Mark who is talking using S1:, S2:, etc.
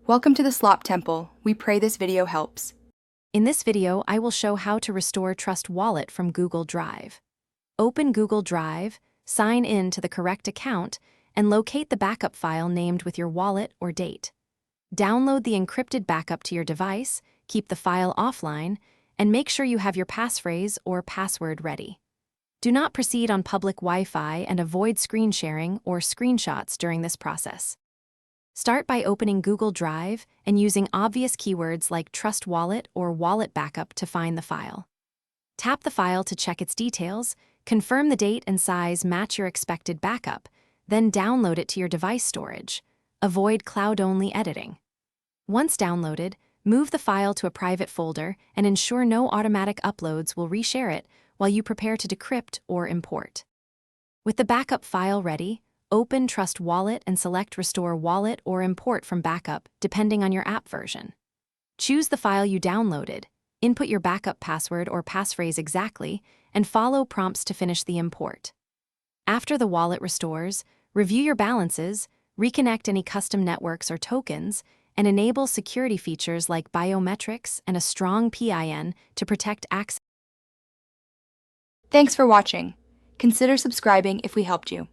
S1: Welcome to the Slop Temple. We pray this video helps.
S2: In this video, I will show how to restore Trust Wallet from Google Drive. Open Google Drive, sign in to the correct account, and locate the backup file named with your wallet or date. Download the encrypted backup to your device, keep the file offline, and make sure you have your passphrase or password ready. Do not proceed on public Wi-Fi and avoid screen sharing or screenshots during this process. Start by opening Google Drive and using obvious keywords like Trust Wallet or Wallet Backup to find the file. Tap the file to check its details, confirm the date and size match your expected backup, then download it to your device storage. Avoid cloud-only editing. Once downloaded, move the file to a private folder and ensure no automatic uploads will reshare it while you prepare to decrypt or import. With the backup file ready, open Trust Wallet and select Restore Wallet or Import from Backup, depending on your app version. Choose the file you downloaded, input your backup password or passphrase exactly, and follow prompts to finish the import. After the wallet restores, review your balances, reconnect any custom networks or tokens, and enable security features like biometrics and a strong PIN to protect access.
S1: Thanks for watching. Consider subscribing if we helped you.